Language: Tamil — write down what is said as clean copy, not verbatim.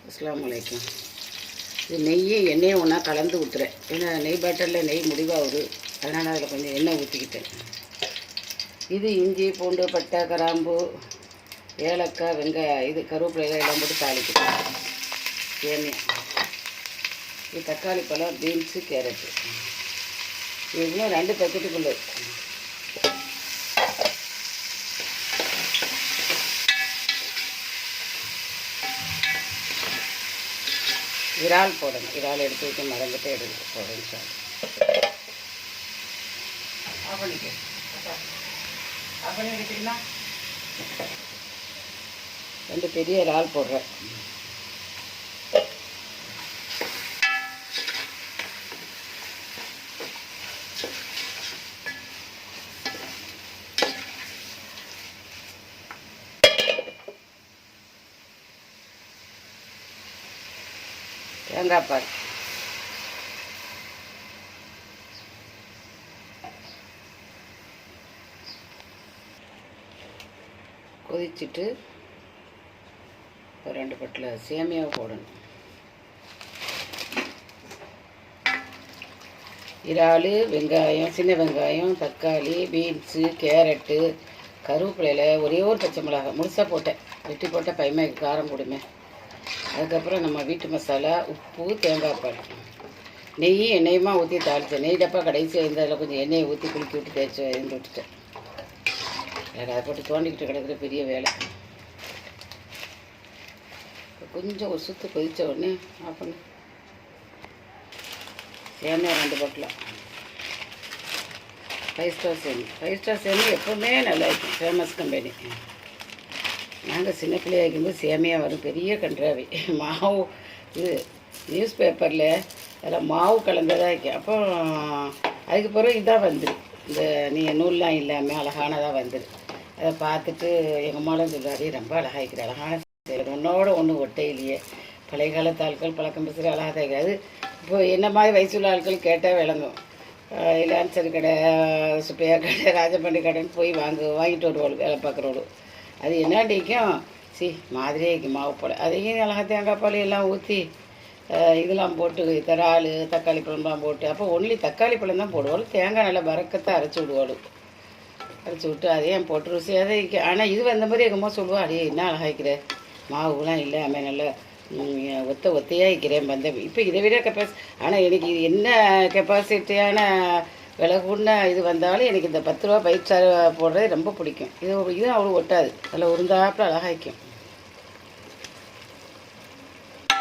அஸ்ஸலாமு அலைக்கும். இது நெய்யும் எண்ணெயும் ஒன்றா கலந்து ஊற்றுறேன். ஏன்னா நெய் பேட்டரில் நெய் முடிவாகுது, அதனால் அதில் கொஞ்சம் எண்ணெய் ஊற்றிக்கிட்டேன். இது இஞ்சி பூண்டு பட்டை கிராம்பு ஏலக்காய் வெங்காயம் இது கருவேப்பிலை எல்லாம் போட்டு தாளிக்கிறேன். எண்ணெய் இது தக்காளி பழம் பீன்ஸு கேரட்டு இது இன்னும் 2 பேக்கெட்டுக்குள்ளே இறால் போடணும். இறால் எடுத்து வைக்க மறந்துட்டு எடுத்து போடணும் சார். பண்ணிக்கிட்டீங்கன்னா 2 பெரிய இறால் போடுறேன். தேங்காய் பால் கொதிச்சுட்டு 2 பட்டில் சேமியாவை போடணும். இறால் வெங்காயம் சின்ன வெங்காயம் தக்காளி பீன்ஸு கேரட்டு கருவேப்பிலையில் ஒரே ஒரு பச்சை மிளகாய் முழுசாக போட்டேன். வெட்டி போட்ட பைமைக்கு காரம் கொடுமே. அதுக்கப்புறம் நம்ம வீட்டு மசாலா உப்பு தேங்காய் பால் நெய்யும் எண்ணெயுமா ஊற்றி தாளித்தேன். நெய் டப்பா கடைசியாக இருந்ததில் கொஞ்சம் எண்ணெயை ஊற்றி குளிக்கி விட்டு தேய்ச்சி இருந்து விட்டுட்டேன். அதை போட்டு தோண்டிக்கிட்டு கிடக்குற பெரிய வேலை. கொஞ்சம் ஒரு சுற்று கொதித்த உடனே ஆஃப் பண்ணு. சேமியா 2 பட்டில் 5 ஸ்டார் சேமியா. 5 ஸ்டார் சேமியா எப்போவுமே நல்லா இருக்கும். Famous company. நாங்கள் சின்ன பிள்ளையாக இருக்கும்போது சேமியா வரும் பெரிய கன்றாவி மாவு. இது நியூஸ் பேப்பரில் அதில் மாவு கலந்ததாக இருக்கும். அப்போ அதுக்கு பிறகு இதாக வந்துடு. இந்த நூல்லாம் இல்லாமல் அழகானதாக வந்துடு. அதை பார்த்துட்டு எங்கள் அம்மாவும் சொல்லுவார், ரொம்ப அழகாகிக்கிற அழகான ஒன்றோட ஒன்று ஒட்டையிலேயே பழைய காலத்து ஆட்கள் பழக்கம் பேசுகிற அழகாக தான் இருக்காது. இப்போ என்ன மாதிரி வயசுள்ள ஆட்கள் கேட்டால் விளங்கும். லான்சர் கடை சுப்பையா கடை ராஜபாண்டி கடைன்னு போய் வாங்கிட்டு வருவாள் வேலை பார்க்குறவளு. அது என்னடிக்கும் மாதிரியே மாவு போட அதையும் அழகாக தேங்காய் பால் எல்லாம் ஊற்றி இதெல்லாம் போட்டு இறால் தக்காளி பழம்லாம் போட்டு அப்போ ஒன்லி தக்காளி பழம் தான் போடுவாள். தேங்காய் நல்லா வரக்கத்தை அரைச்சி விடுவாள். அரைச்சி விட்டு அதையும் போட்டு ருசியாக தான். ஆனால் இது வந்த மாதிரி எங்கள் அம்மா சொல்லுவாள், அடையே என்ன அழகாய்க்கிற மாவுலாம் இல்லாமல் நல்லா ஒத்தையாக இருக்கிறேன் வந்தேன். இப்போ இதை விட ஆனால் எனக்கு இது என்ன கெப்பாசிட்டியான விலை கூடன இது வந்தாலும் எனக்கு இந்த 10 ரூபா 5 ஸ்டார் போடுறது ரொம்ப பிடிக்கும். இதுவும் அவ்வளோ ஒட்டாது. அதில் உருந்தாப்பில் அழகாய்க்கும்.